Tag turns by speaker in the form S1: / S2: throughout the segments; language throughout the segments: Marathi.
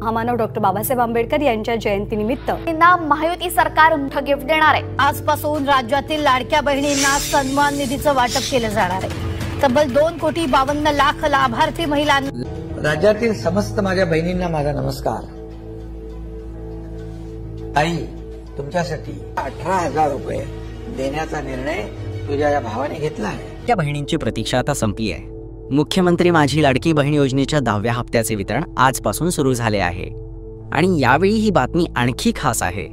S1: महामानव डॉक्टर बाबासाहेब आंबेडकर यांच्या जयंतीनिमित्त
S2: महायुती सरकार मोठं गिफ्ट देणार आहे। आजपासून राज्यातील लाडक्या बहिणींना सन्मान निधीचं वाटप केलं जाणार आहे। तब्बल 2,52,00,000 लाभार्थी महिलांना।
S3: राज्यातील समस्त माझ्या बहिणींना माझा नमस्कार। आई, तुमच्यासाठी 18,000 रुपये देण्याचा निर्णय तुझ्या या भावाने घेतला आहे।
S4: त्या बहिणींची प्रतीक्षा आता संपली आहे। मुख्यमंत्री माझी लाडकी बहीण योजनेच्या 10व्या हप्त्याचे वितरण आजपासून सुरू झाले आहे आणि यावेळी ही बातमी आणखी खास आहे,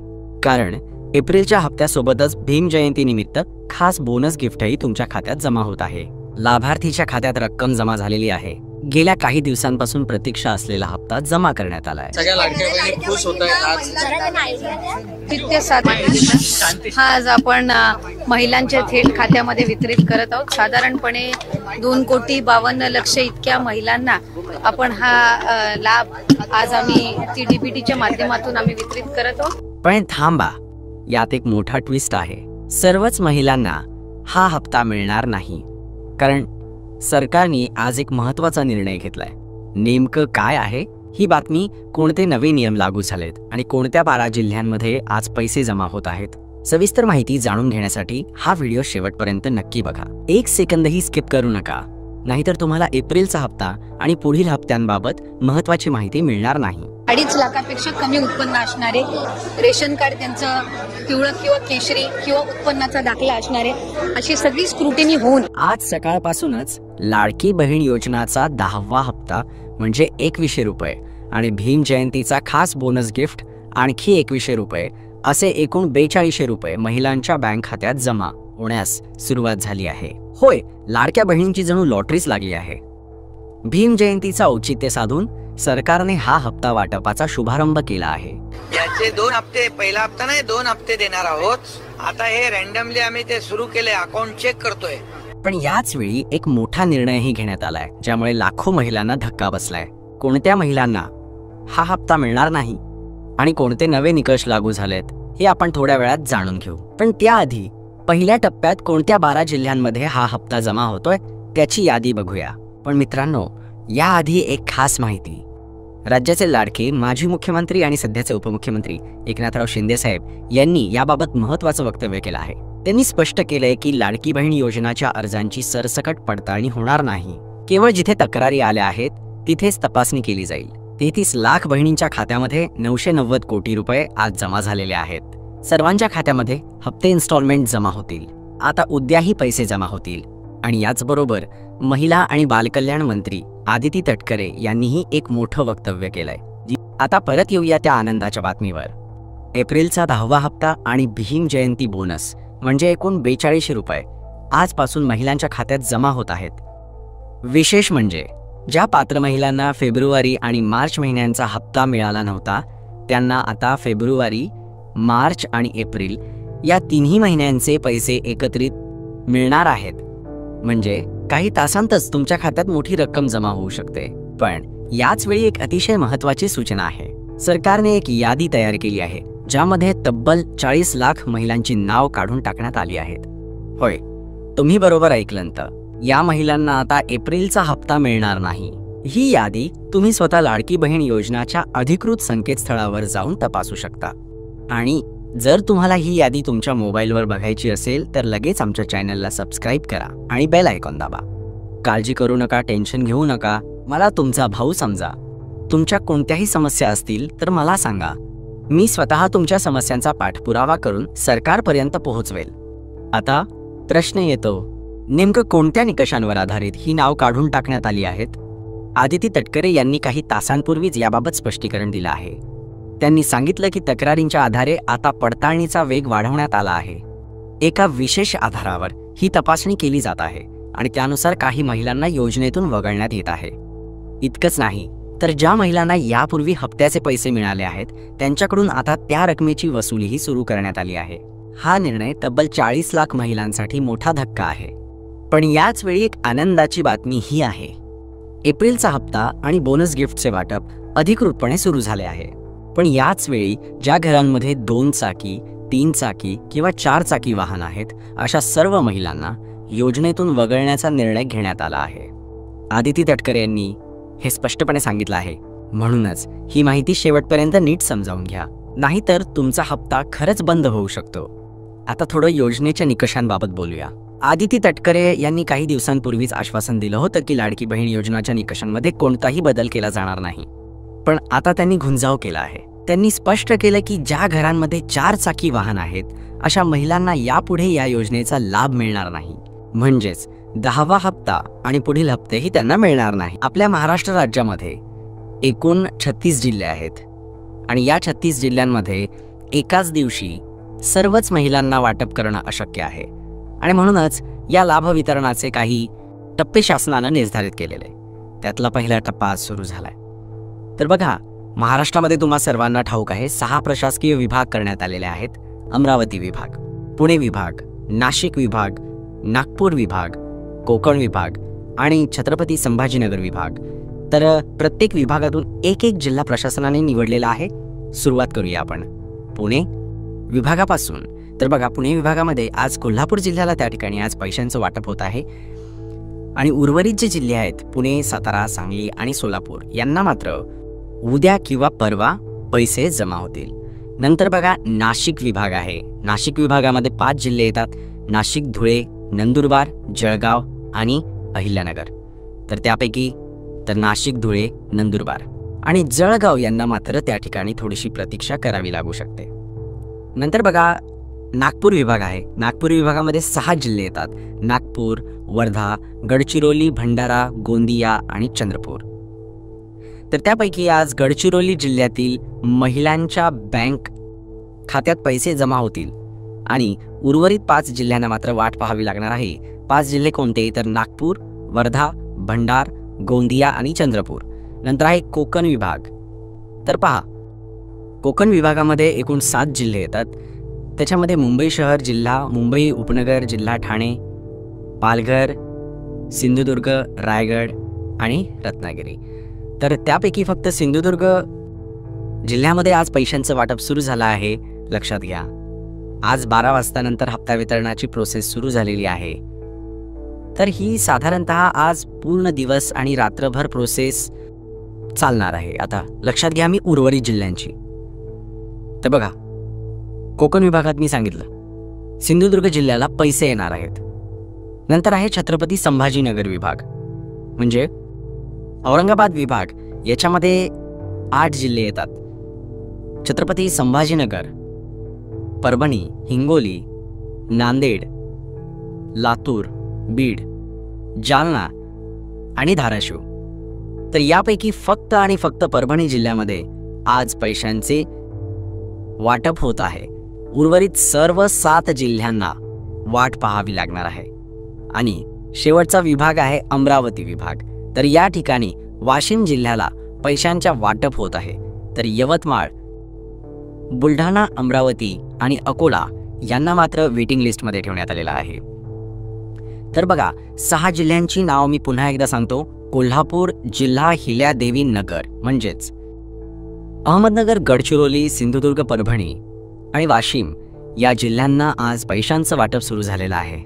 S4: कारण एप्रिलच्या हप्त्यासोबतच भीम जयंतीनिमित्त खास बोनस गिफ्टही तुमच्या खात्यात जमा होत आहे। लाभार्थीच्या खात्यात रक्कम जमा झालेली आहे। गेल्या काही दिवसांपासून प्रतीक्षा असलेला हप्ता जमा करण्यात आला आहे।
S5: सगळ्या लाडक्या बहिणी खुश होत आहेत।
S2: आज आपण महिलांच्या थेट खात्यामध्ये वितरित करत आहोत। साधारणपणे 2,52,00,000 इतक्या महिलांना आपण हा लाभ आज आम्ही TDBTच्या माध्यमातून आम्ही वितरित करत आहोत।
S4: पण थांबा, यात एक मोठा ट्विस्ट आहे। सर्वच महिलांना हा हप्ता मिळणार नाही, कारण सरकारने आज एक महत्त्वाचा निर्णय घेतलाय। नेमकं काय आहे ही बातमी, कोणते नवे नियम लागू झालेत आणि कोणत्या 12 जिल्ह्यांमध्ये आज पैसे जमा होत आहेत, सविस्तर माहिती जाणून घेण्यासाठी हा व्हिडिओ शेवटपर्यंत नक्की बघा। 1 सेकंदही स्किप करू नका, नाहीतर तुम्हाला एप्रिलचा हप्ता आणि पुढील हप्त्यांबाबत महत्त्वाची माहिती मिळणार नाही।
S2: 2.5 लाखापेक्षा कमी उत्पन्न असणारे, रेशन कार्ड त्यांचं पिवळं किंवा केशरी किंवा उत्पन्नाचा दाखला असणारे, अशी सगळी स्क्रुटिनी होऊन
S4: आज सकाळपासूनच लाडकी बहीण योजनाचा 10वा हप्ता म्हणजे 2100 रुपये आणि भीम जयंतीचा खास बोनस गिफ्ट आणखी 2100 रुपये असे एकूण 4200 रुपये महिलांच्या बँक खात्यात जमा होण्यास सुरुवात झाली आहे। होय, लाडक्या बहिणींची जणू लॉटरीच लागली आहे। भीम जयंतीचा औचित्य साधून सरकारने हा हप्ता वाटपाचा शुभारंभ केला आहे।
S3: याचे 2 हप्ते, पहिला हप्ता नाही 2 हप्ते देणार आहोत। आता हे रँडमली आम्ही ते सुरू केले, अकाउंट चेक करतोय।
S4: पण याच वेळी एक मोठा निर्णयही घेण्यात आलाय, ज्यामुळे लाखो महिलांना धक्का बसलाय। कोणत्या महिलांना हा हप्ता मिळणार नाही आणि कोणते नवे निकष लागू झालेत हे आपण थोड्या वेळात जाणून घेऊ। पण त्याआधी पहिल्या टप्प्यात कोणत्या 12 जिल्ह्यांमध्ये हा हप्ता जमा होतोय त्याची यादी बघूया। पण मित्रांनो, याआधी एक खास माहिती। राज्याचे लाडके माजी मुख्यमंत्री आणि सध्याचे उपमुख्यमंत्री एकनाथराव शिंदे साहेब यांनी याबाबत महत्त्वाचं वक्तव्य केलं आहे। त्यांनी स्पष्ट केलंय की लाडकी बहीण योजनाच्या अर्जांची सरसकट पडताळणी होणार नाही। केवळ जिथे तक्रारी आल्या आहेत तिथेच तपासणी केली जाईल। 33 लाख बहिणींच्या खात्यामध्ये 990 कोटी रुपये आज जमा झालेले आहेत। सर्वांच्या खात्यामध्ये हप्ते इन्स्टॉलमेंट जमा होतील। आता उद्याही पैसे जमा होतील। आणि याचबरोबर महिला आणि बालकल्याण मंत्री आदिती तटकरे यांनीही एक मोठं वक्तव्य केलंय। आता परत येऊया त्या आनंदाच्या बातमीवर। एप्रिलचा 10वा हप्ता आणि भीम जयंती बोनस म्हणजे एकूण 4200 रुपये आजपासून महिलांच्या खात्यात जमा होत आहेत। विशेष म्हणजे ज्या पात्र महिलांना फेब्रुवारी आणि मार्च महिन्यांचा हप्ता मिळाला नव्हता, त्यांना आता फेब्रुवारी, मार्च आणि एप्रिल या तिन्ही महिन्यांचे पैसे एकत्रित मिळणार आहेत। म्हणजे काही तासांतच तुमच्या खात्यात मोठी रक्कम जमा होऊ शकते। पण याच वेळी एक अतिशय महत्त्वाची सूचना आहे। सरकारने एक यादी तयार केली आहे, ज्यामध्ये तब्बल 40 लाख महिलांची नाव काढून टाकण्यात आली आहेत। होय, तुम्ही बरोबर ऐकलंत, या महिलांना आता एप्रिलचा हप्ता मिळणार नाही। ही यादी तुम्ही स्वतः लाडकी बहीण योजनाच्या अधिकृत संकेतस्थळावर जाऊन तपासू शकता। आणि जर तुम्हाला ही यादी तुमच्या मोबाईलवर बघायची असेल तर लगेच आमच्या चॅनलला सबस्क्राईब करा आणि बेल आयकॉन दाबा। काळजी करू नका, टेन्शन घेऊ नका, मला तुमचा भाऊ समजा। तुमच्या कोणत्याही समस्या असतील तर मला सांगा, मी स्वतः तुमच्या समस्यांचा पाठपुरावा करून सरकारपर्यंत पोहोचवेल। आता प्रश्न येतो, नेमकं कोणत्या निकषांवर आधारित ही नाव काढून टाकण्यात आली आहेत? आदिती तटकरे यांनी काही तासांपूर्वीच याबाबत स्पष्टीकरण दिलं आहे। त्यांनी सांगितलं की तक्रारींच्या आधारे आता पडताळणीचा वेग वाढवण्यात आला आहे। एका विशेष आधारावर ही तपासणी केली जात आहे आणि त्यानुसार काही महिलांना योजनेतून वगळण्यात येत आहे। इतकंच नाही तर ज्या महिलांना यापूर्वी हप्त्याचे पैसे मिळाले आहेत त्यांच्याकडून आता त्या रकमेची वसुलीही सुरू करण्यात आली आहे। हा निर्णय तब्बल 40 लाख महिलांसाठी मोठा धक्का आहे। पण याच वेळी एक आनंदाची बातमी ही आहे, एप्रिलचा हप्ता आणि बोनस गिफ्टचे वाटप अधिकृतपणे सुरू झाले आहे। पण याच वेळी ज्या घरांमध्ये 2 चाकी, 3 चाकी किंवा 4 चाकी वाहन आहेत अशा सर्व महिलांना योजनेतून वगळण्याचा निर्णय घेण्यात आला आहे। आदिती तटकरे यांनी हे स्पष्टपणे सांगितलं आहे, म्हणूनच ही माहिती शेवटपर्यंत नीट समजावून घ्या, नाहीतर तुमचा हप्ता खरंच बंद होऊ शकतो. आता थोडं योजनेच्या निकषांबाबत बोलूया. आदिती तटकरे यांनी काही दिवसांपूर्वीच आश्वासन दिलं होतं की लाडकी बहीण योजनाच्या निकषांमध्ये कोणताही बदल केला जाणार नाही. पण आता त्यांनी घुंजाव केला आहे. त्यांनी स्पष्ट केलं की ज्या घरांमध्ये 4 चाकी वाहन आहेत अशा महिलांना यापुढे या योजनेचा लाभ मिळणार नाही. म्हणजेच 10वा हप्ता आणि पुढील हप्तेही त्यांना मिळणार नाही. आपल्या महाराष्ट्र राज्यामध्ये एकूण 36 जिल्हे आहेत आणि या 36 जिल्ह्यांमध्ये एकाच दिवशी सर्वच महिलांना वाटप करणं अशक्य आहे आणि म्हणूनच या लाभ वितरणाचे काही टप्पे शासनानं निर्धारित केलेले. त्यातला पहिला टप्पा आज सुरू झालाय. तर बघा, महाराष्ट्रामध्ये तुम्हा सर्वांना ठाऊक आहे 6 प्रशासकीय विभाग करण्यात आलेले आहेत. अमरावती विभाग, पुणे विभाग, नाशिक विभाग, नागपूर विभाग, कोकण विभाग आणि छत्रपती संभाजीनगर विभाग. तर प्रत्येक विभागातून एक जिल्हा प्रशासनाने निवडलेला आहे. सुरुवात करूया आपण पुणे विभागापासून. तर बघा, पुणे विभागामध्ये आज कोल्हापूर जिल्ह्याला त्या ठिकाणी आज पैशांचं वाटप होत आहे आणि उर्वरित जे जिल्हे आहेत पुणे, सातारा, सांगली आणि सोलापूर यांना मात्र उद्या किंवा परवा पैसे जमा होतील. नंतर बघा, नाशिक विभाग आहे. नाशिक विभागामध्ये 5 जिल्हे येतात: नाशिक, धुळे, नंदुरबार, जळगाव आणि अहिल्यानगर. तर त्यापैकी नाशिक, धुळे, नंदुरबार आणि जळगाव यांना मात्र त्या ठिकाणी थोडीशी प्रतीक्षा करावी लागू शकते. नंतर बघा, नागपूर विभाग आहे. नागपूर विभागामध्ये 6 जिल्हे येतात: नागपूर, वर्धा, गडचिरोली, भंडारा, गोंदिया आणि चंद्रपूर. तर त्यापैकी आज गडचिरोली जिल्ह्यातील महिलांच्या बँक खात्यात पैसे जमा होतील आणि उर्वरित 5 जिल्ह्यांना मात्र वाट पाहावी लागणार आहे. 5 जिल्हे कोणते? तर नागपूर, वर्धा, भंडार, गोंदिया आणि चंद्रपूर. नंतर आहे कोकण विभाग. तर पहा, कोकण विभागामध्ये एकूण 7 जिल्हे येतात. त्याच्यामध्ये मुंबई शहर जिल्हा, मुंबई उपनगर जिल्हा, ठाणे, पालघर, सिंधुदुर्ग, रायगड आणि रत्नागिरी. तर त्यापैकी फक्त सिंधुदुर्ग जिल्ह्यामध्ये आज पैशांचं वाटप सुरू झालं आहे. लक्षात घ्या, आज 12 वाजता नंतर हप्ता वितरणाची प्रोसेस सुरू झालेली आहे. तर ही साधारणतः आज पूर्ण दिवस आणि रात्रभर प्रोसेस चालणार आहे. आता लक्षात घ्या मी उर्वरित जिल्ह्यांची. तर बघा, कोकण विभागात मी सांगितलं सिंधुदुर्ग जिल्ह्याला पैसे येणार आहेत. नंतर आहे छत्रपती संभाजीनगर विभाग, म्हणजे औरंगाबाद विभाग. याच्यामध्ये 8 जिल्हे येतात: छत्रपती संभाजीनगर, परभणी, हिंगोली, नांदेड, लातूर, बीड, जालना आणि धाराशिव. तर यापैकी फक्त आणि फक्त परभणी जिल्ह्यामध्ये आज पैशांचे वाटप होत आहे. उर्वरित सर्व 7 जिल्ह्यांना वाट पाहावी लागणार आहे. आणि शेवटचा विभाग आहे अमरावती विभाग. तर या ठिकाणी वाशिम जिल्ह्याला पैशांच्या वाटप होत आहे. तर यवतमाळ, बुलढाणा, अमरावती आणि अकोला यांना मात्र वेटिंग लिस्टमध्ये ठेवण्यात आलेला आहे. तर बघा, 6 जिल्ह्यांची नाव मी पुन्हा एकदा सांगतो: कोल्हापूर जिल्हा, हिल्यादेवी नगर म्हणजेच अहमदनगर, गडचिरोली, सिंधुदुर्ग, परभणी आणि वाशिम या जिल्ह्यांना आज पैशांचं वाटप सुरू झालेलं आहे.